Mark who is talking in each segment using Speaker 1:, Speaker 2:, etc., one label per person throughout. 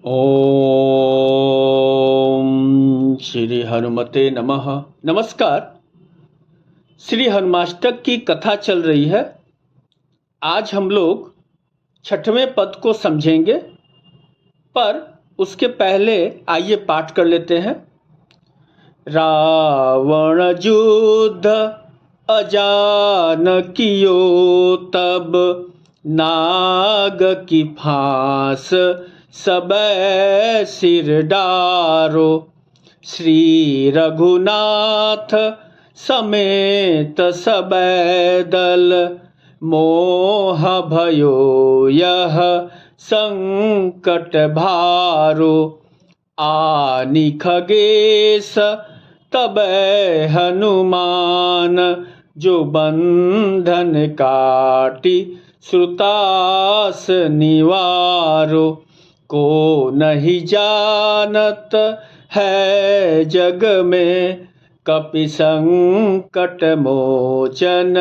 Speaker 1: ओम श्री हनुमते नमः। नमस्कार। श्री हनुमाष्टक की कथा चल रही है। आज हम लोग 6वें पद को समझेंगे, पर उसके पहले आइए पाठ कर लेते हैं। रावण युद्ध अजान कियो, तब नाग की फांस सबे सिर डारो। श्री रघुनाथ समेत सबे दल, मोह भयो यह संकट भारो। आनि खगेश तबै हनुमान, जो बंधन काटी श्रुतास निवारो। को नहीं जानत है जग में, कपि संकट मोचन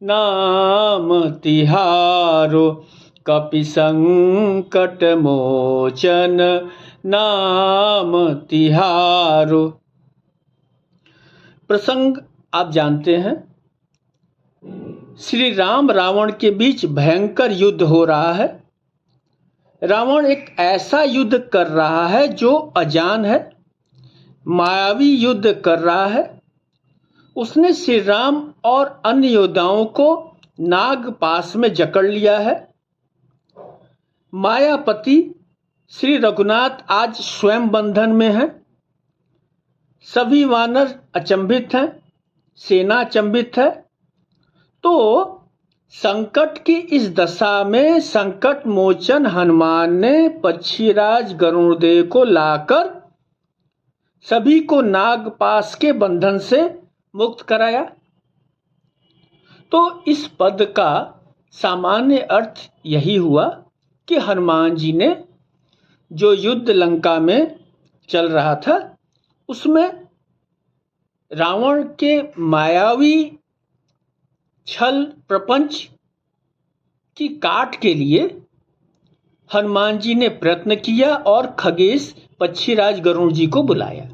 Speaker 1: नाम तिहारो। कपि संकट मोचन नाम तिहारो। प्रसंग आप जानते हैं। श्री राम रावण के बीच भयंकर युद्ध हो रहा है। रावण एक ऐसा युद्ध कर रहा है जो अजान है, मायावी युद्ध कर रहा है। उसने श्री राम और अन्य योद्धाओं को नागपाश में जकड़ लिया है। मायापति श्री रघुनाथ आज स्वयं बंधन में हैं। सभी वानर अचंभित हैं, सेना अचंभित है। तो संकट की इस दशा में संकट मोचन हनुमान ने पक्षीराज गरुड़देव को लाकर सभी को नागपाश के बंधन से मुक्त कराया। तो इस पद का सामान्य अर्थ यही हुआ कि हनुमान जी ने जो युद्ध लंका में चल रहा था, उसमें रावण के मायावी छल प्रपंच की काट के लिए हनुमान जी ने प्रयत्न किया और खगेश पक्षीराज गरुड़ जी को बुलाया।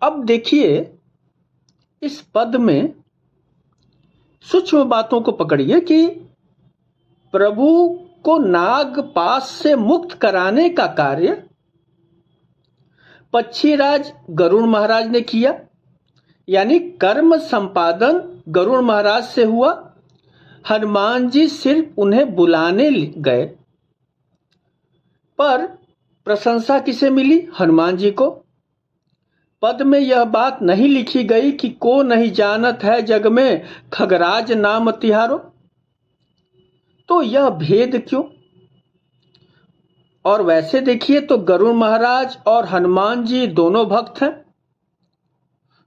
Speaker 1: अब देखिए, इस पद में सूक्ष्म बातों को पकड़िए कि प्रभु को नागपाश से मुक्त कराने का कार्य पक्षीराज गरुड़ महाराज ने किया, यानी कर्म संपादन गरुड़ महाराज से हुआ। हनुमान जी सिर्फ उन्हें बुलाने गए, पर प्रशंसा किसे मिली? हनुमान जी को। पद में यह बात नहीं लिखी गई कि को नहीं जानत है जग में, खगराज नाम तिहारो। तो यह भेद क्यों? और वैसे देखिए तो गरुड़ महाराज और हनुमान जी दोनों भक्त हैं,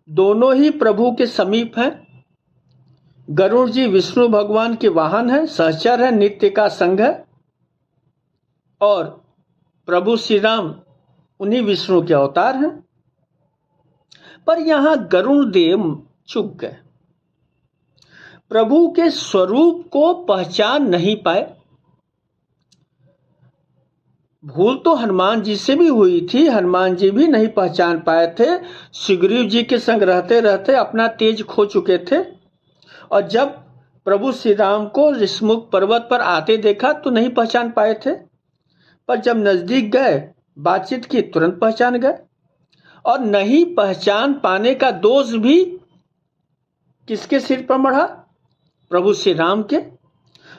Speaker 1: दोनों ही प्रभु के समीप हैं। गरुड़ जी विष्णु भगवान के वाहन हैं, सहचर है, नित्य का संग है। और प्रभु श्री राम उन्हीं विष्णु के अवतार हैं। पर यहां गरुड़ देव चूक गए, प्रभु के स्वरूप को पहचान नहीं पाए। भूल तो हनुमान जी से भी हुई थी, हनुमान जी भी नहीं पहचान पाए थे। सुग्रीव जी के संग रहते रहते अपना तेज खो चुके थे, और जब प्रभु श्री राम को ऋषमुख पर्वत पर आते देखा तो नहीं पहचान पाए थे। पर जब नजदीक गए, बातचीत की, तुरंत पहचान गए। और नहीं पहचान पाने का दोष भी किसके सिर पर मढ़ा? प्रभु श्री राम के।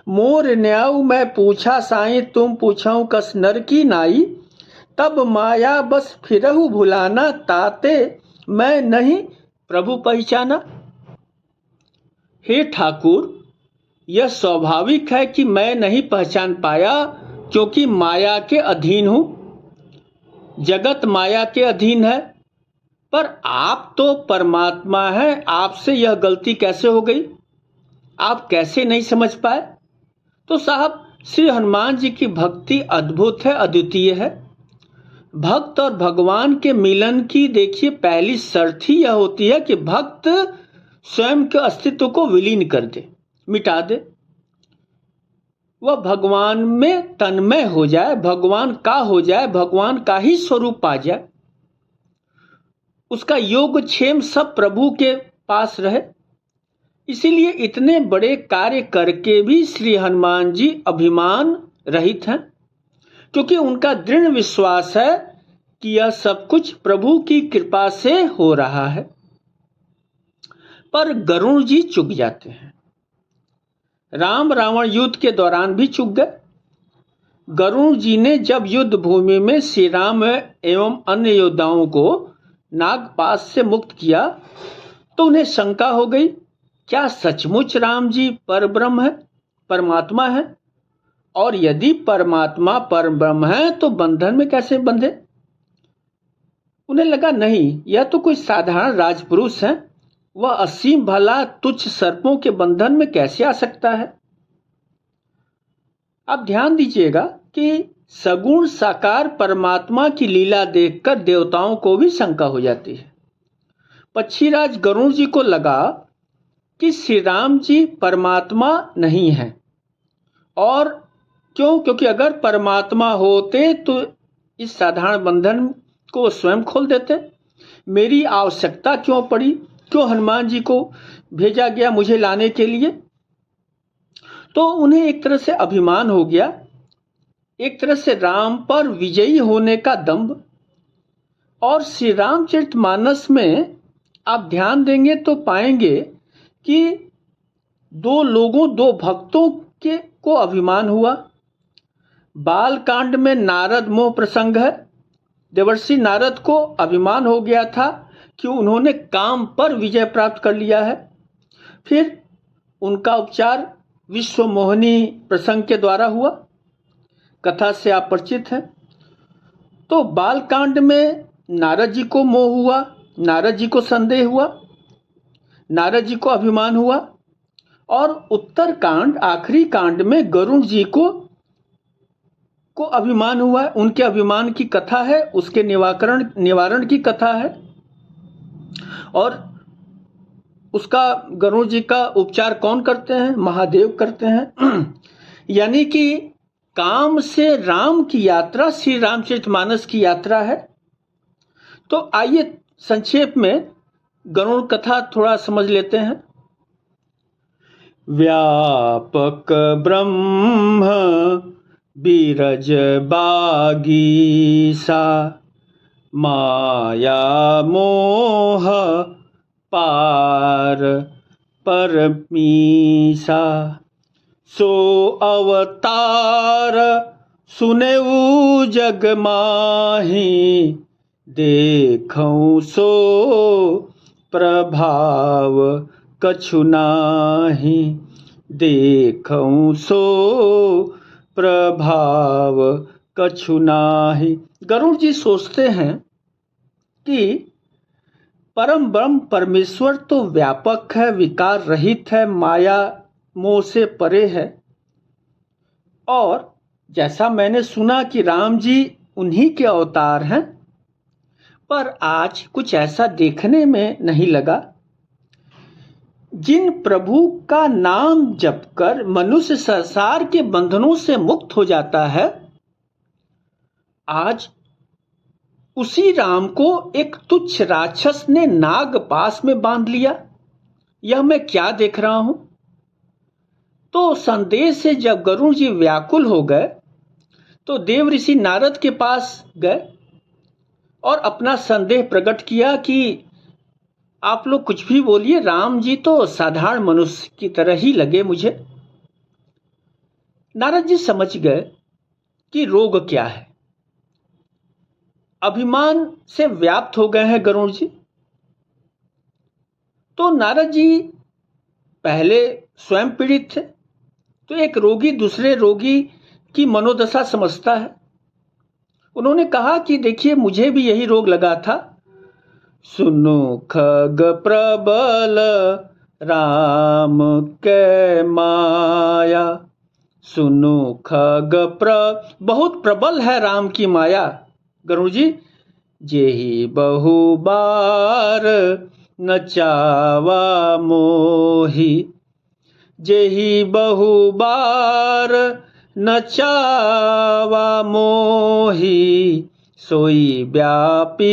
Speaker 1: मोर न्याऊ मैं पूछा साईं, तुम पूछाऊं कस नर की नाई। तब माया बस फिरहु भुलाना, ताते मैं नहीं प्रभु पहचाना। हे ठाकुर, यह स्वाभाविक है कि मैं नहीं पहचान पाया, क्योंकि माया के अधीन हूं। जगत माया के अधीन है। पर आप तो परमात्मा हैं, आपसे यह गलती कैसे हो गई? आप कैसे नहीं समझ पाए? तो साहब, श्री हनुमान जी की भक्ति अद्भुत है, अद्वितीय है। भक्त और भगवान के मिलन की देखिए पहली शर्त ही यह होती है कि भक्त स्वयं के अस्तित्व को विलीन कर दे, मिटा दे। वह भगवान में तन्मय हो जाए, भगवान का हो जाए, भगवान का ही स्वरूप पा जाए, उसका योग क्षेम सब प्रभु के पास रहे। इसीलिए इतने बड़े कार्य करके भी श्री हनुमान जी अभिमान रहित हैं, क्योंकि उनका दृढ़ विश्वास है कि यह सब कुछ प्रभु की कृपा से हो रहा है। पर गरुड़ जी चूक जाते हैं। राम रावण युद्ध के दौरान भी चूक गए। गरुड़ जी ने जब युद्ध भूमि में श्री राम एवं अन्य योद्धाओं को नागपाश से मुक्त किया तो उन्हें शंका हो गई, क्या सचमुच राम जी परब्रह्म है, परमात्मा है? और यदि परमात्मा परब्रह्म है तो बंधन में कैसे बंधे? उन्हें लगा नहीं, यह तो कोई साधारण राजपुरुष है, वह असीम भला तुच्छ सर्पों के बंधन में कैसे आ सकता है? अब ध्यान दीजिएगा कि सगुण साकार परमात्मा की लीला देखकर देवताओं को भी शंका हो जाती है। पक्षीराज गरुड़ जी को लगा कि श्री राम जी परमात्मा नहीं है, और क्यों? क्योंकि अगर परमात्मा होते तो इस साधारण बंधन को स्वयं खोल देते। मेरी आवश्यकता क्यों पड़ी? क्यों हनुमान जी को भेजा गया मुझे लाने के लिए? तो उन्हें एक तरह से अभिमान हो गया, एक तरह से राम पर विजयी होने का दंभ। और श्री रामचरितमानस में आप ध्यान देंगे तो पाएंगे कि दो लोगों, दो भक्तों के को अभिमान हुआ। बालकांड में नारद मोह प्रसंग है। देवर्षि नारद को अभिमान हो गया था कि उन्होंने काम पर विजय प्राप्त कर लिया है। फिर उनका उपचार विश्व मोहिनी प्रसंग के द्वारा हुआ, कथा से आप परिचित हैं। तो बालकांड में नारद जी को मोह हुआ, नारद जी को संदेह हुआ, नारद जी को अभिमान हुआ, और उत्तर कांड आखिरी कांड में गरुड़ जी को अभिमान हुआ। उनके अभिमान की कथा है, उसके निवारण की कथा है, और उसका गरुड़ जी का उपचार कौन करते हैं? महादेव करते हैं। यानी कि काम से राम की यात्रा श्री रामचरितमानस की यात्रा है। तो आइए संक्षेप में गरुड़ कथा थोड़ा समझ लेते हैं। व्यापक ब्रह्म बीरज बागीसा, माया मोह पार परमीसा, सो अवतार सुनेऊ जग माही, देखऊं सो प्रभाव कछु नाही, देखऊं सो प्रभाव कछु नाही। गरुड़ जी सोचते हैं कि परम ब्रह्म परमेश्वर तो व्यापक है, विकार रहित है, माया मोह से परे है, और जैसा मैंने सुना कि राम जी उन्हीं के अवतार हैं, पर आज कुछ ऐसा देखने में नहीं लगा। जिन प्रभु का नाम जपकर मनुष्य संसार के बंधनों से मुक्त हो जाता है, आज उसी राम को एक तुच्छ राक्षस ने नागपाश में बांध लिया। यह मैं क्या देख रहा हूं? तो संदेह से जब गरुड़ जी व्याकुल हो गए तो देव ऋषि नारद के पास गए और अपना संदेह प्रकट किया कि आप लोग कुछ भी बोलिए, राम जी तो साधारण मनुष्य की तरह ही लगे मुझे। नारद जी समझ गए कि रोग क्या है। अभिमान से व्याप्त हो गए हैं गरुड़ जी। तो नारद जी पहले स्वयं पीड़ित थे, तो एक रोगी दूसरे रोगी की मनोदशा समझता है। उन्होंने कहा कि देखिए, मुझे भी यही रोग लगा था। सुनो खग प्रबल राम के माया, सुनो खग बहुत प्रबल है राम की माया। गरुड़ जी, जेहि बहु बार नचावा मोही, जेहि बहु बार नचावा मोही सोई व्यापी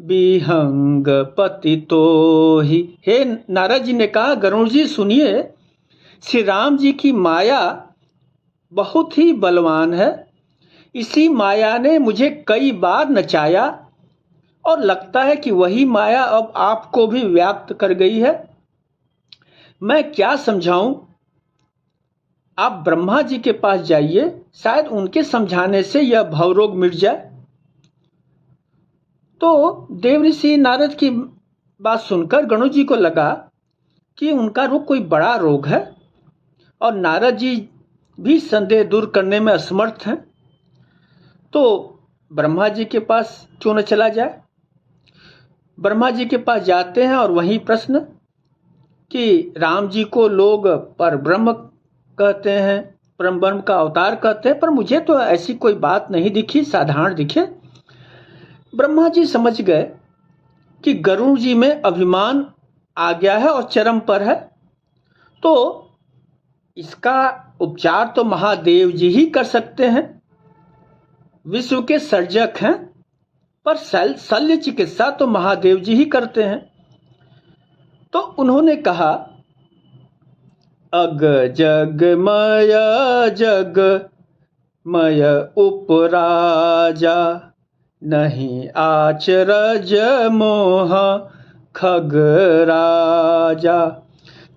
Speaker 1: विहंग पति तोहि। हे नारद जी ने कहा, गरुड़ जी सुनिए, श्री राम जी की माया बहुत ही बलवान है। इसी माया ने मुझे कई बार नचाया और लगता है कि वही माया अब आपको भी व्याप्त कर गई है। मैं क्या समझाऊं? आप ब्रह्मा जी के पास जाइए, शायद उनके समझाने से यह भवरोग मिट जाए। तो देवऋषि नारद की बात सुनकर गरुड़ जी को लगा कि उनका रोग कोई बड़ा रोग है और नारद जी भी संदेह दूर करने में असमर्थ हैं। तो ब्रह्मा जी के पास क्यों न चला जाए। ब्रह्मा जी के पास जाते हैं और वही प्रश्न कि राम जी को लोग परब्रह्म कहते हैं, परम ब्रह्म का अवतार कहते हैं, पर मुझे तो ऐसी कोई बात नहीं दिखी, साधारण दिखे। ब्रह्मा जी समझ गए कि गरुड़ जी में अभिमान आ गया है और चरम पर है, तो इसका उपचार तो महादेव जी ही कर सकते हैं, विश्व के सर्जक हैं, पर शल्य चिकित्सा तो महादेव जी ही करते हैं। तो उन्होंने कहा, अग जगमय जगमय उपराजा नहीं आचरज मोह खग राजा।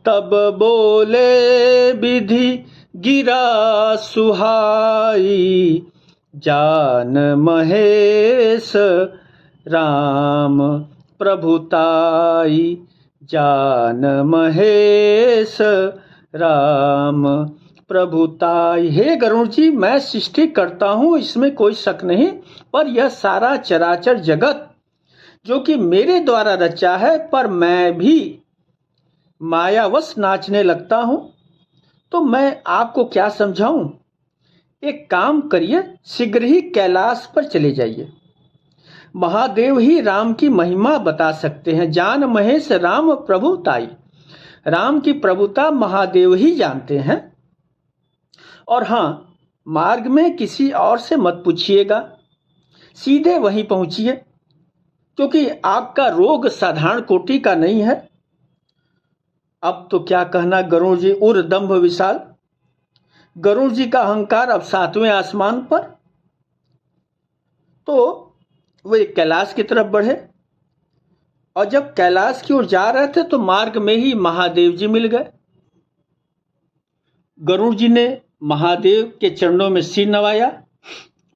Speaker 1: तब बोले विधि गिरा सुहाई जान महेश राम प्रभुताई। जान महेश राम प्रभुताई। हे गरुड़ जी, मैं सृष्टि करता हूं, इसमें कोई शक नहीं, पर यह सारा चराचर जगत जो कि मेरे द्वारा रचा है, पर मैं भी मायावश नाचने लगता हूं। तो मैं आपको क्या समझाऊं? एक काम करिए, शीघ्र ही कैलाश पर चले जाइए। महादेव ही राम की महिमा बता सकते हैं। जान महेश राम प्रभुताई। राम की प्रभुता महादेव ही जानते हैं। और हां, मार्ग में किसी और से मत पूछिएगा, सीधे वहीं पहुंचिए, क्योंकि आपका रोग साधारण कोटि का नहीं है। अब तो क्या कहना गरुड़ जी उर दंभ विशाल। गरुड़ जी का अहंकार अब 7वें आसमान पर। तो वे कैलाश की तरफ बढ़े और जब कैलाश की ओर जा रहे थे तो मार्ग में ही महादेव जी मिल गए। गरुड़ जी ने महादेव के चरणों में सिर नवाया,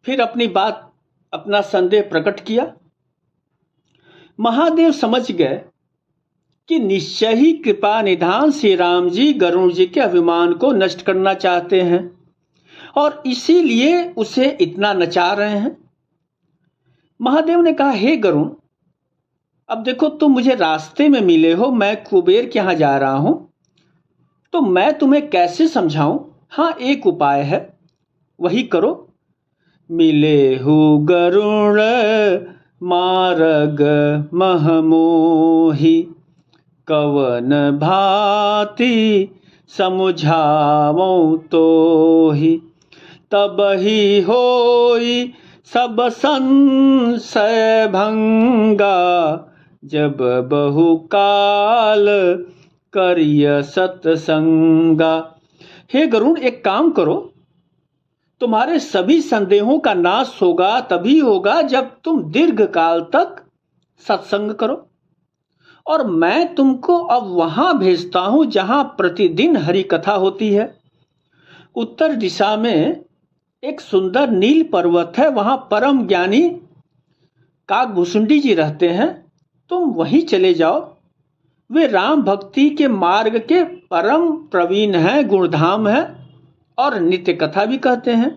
Speaker 1: फिर अपनी बात, अपना संदेह प्रकट किया। महादेव समझ गए कि निश्चय ही कृपा निधान श्री राम जी गरुड़ जी के अभिमान को नष्ट करना चाहते हैं और इसीलिए उसे इतना नचा रहे हैं। महादेव ने कहा, हे गरुड़, अब देखो तुम मुझे रास्ते में मिले हो, मैं कुबेर के यहां जा रहा हूं, तो मैं तुम्हें कैसे समझाऊं? हाँ, एक उपाय है, वही करो। मिले हु गरुड़ मार्ग महमोही कवन भांति समुझावो तोहि। तब ही होई सब संशय भंगा जब बहुकाल करिय सत्संगा। हे गरुड़, एक काम करो, तुम्हारे सभी संदेहों का नाश होगा तभी होगा जब तुम दीर्घ काल तक सत्संग करो। और मैं तुमको अब वहां भेजता हूं जहां प्रतिदिन हरि कथा होती है। उत्तर दिशा में एक सुंदर नील पर्वत है, वहां परम ज्ञानी काकभूषुंडी जी रहते हैं, तुम वहीं चले जाओ। वे राम भक्ति के मार्ग के परम प्रवीण हैं, गुणधाम हैं और नित्य कथा भी कहते हैं।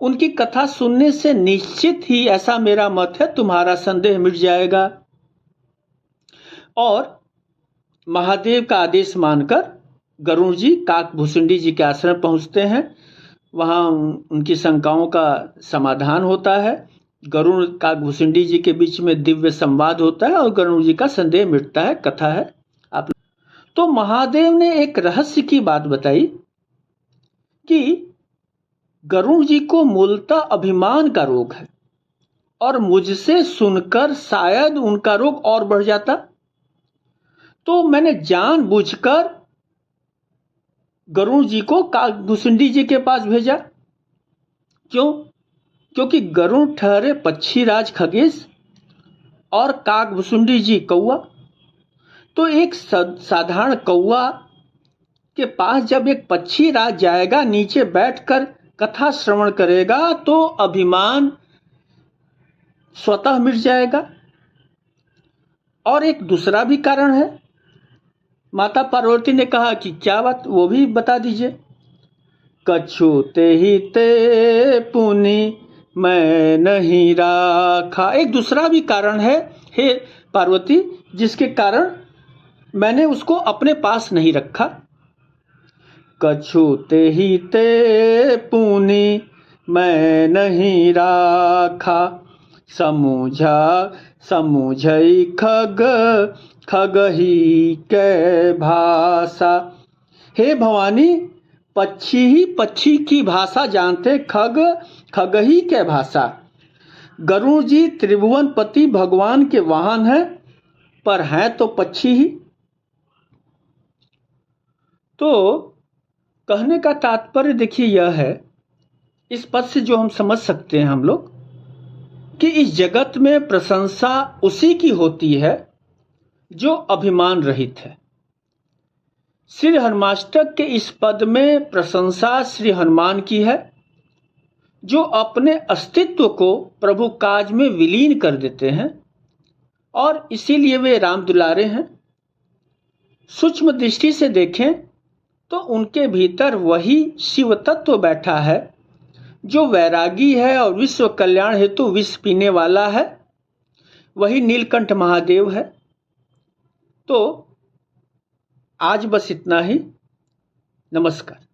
Speaker 1: उनकी कथा सुनने से निश्चित ही, ऐसा मेरा मत है, तुम्हारा संदेह मिट जाएगा। और महादेव का आदेश मानकर गरुड़ जी काकभूषुंडी जी के आश्रम पहुंचते हैं। वहां उनकी शंकाओं का समाधान होता है। गरुड़ काकभूषुंडी जी के बीच में दिव्य संवाद होता है और गरुड़ जी का संदेह मिटता है। कथा है तो महादेव ने एक रहस्य की बात बताई कि गरुड़ जी को मूलतः अभिमान का रोग है और मुझसे सुनकर शायद उनका रोग और बढ़ जाता, तो मैंने जानबूझकर गरुड़ जी को काकभुसुंडी जी के पास भेजा। क्यों? क्योंकि गरुड़ ठहरे पक्षीराज खगेश और काकभुसुंडी जी कौआ। तो एक साधारण कौआ के पास जब एक पक्षीराज जाएगा, नीचे बैठकर कथा श्रवण करेगा, तो अभिमान स्वतः मिट जाएगा। और एक दूसरा भी कारण है। माता पार्वती ने कहा कि क्या बात, वो भी बता दीजिए। कछु ते ही ते पुनि मैं नहीं राखा। एक दूसरा भी कारण है हे पार्वती, जिसके कारण मैंने उसको अपने पास नहीं रखा। कछु ते ही ते पुनि मैं नहीं राखा, समूझई खग ही के भाषा। हे भवानी, पक्षी ही पक्षी की भाषा जानते, खग ही के भाषा। गरुड़ जी त्रिभुवनपति भगवान के वाहन हैं, पर हैं तो पक्षी ही। तो कहने का तात्पर्य देखिए यह है, इस पद से जो हम समझ सकते हैं हम लोग, कि इस जगत में प्रशंसा उसी की होती है जो अभिमान रहित है। श्री हनुमाष्टक के इस पद में प्रशंसा श्री हनुमान की है, जो अपने अस्तित्व को प्रभु काज में विलीन कर देते हैं और इसीलिए वे राम दुलारे हैं। सूक्ष्म दृष्टि से देखें तो उनके भीतर वही शिव तत्व बैठा है जो वैरागी है और विश्व कल्याण हेतु विष पीने वाला है, वही नीलकंठ महादेव है। तो आज बस इतना ही। नमस्कार।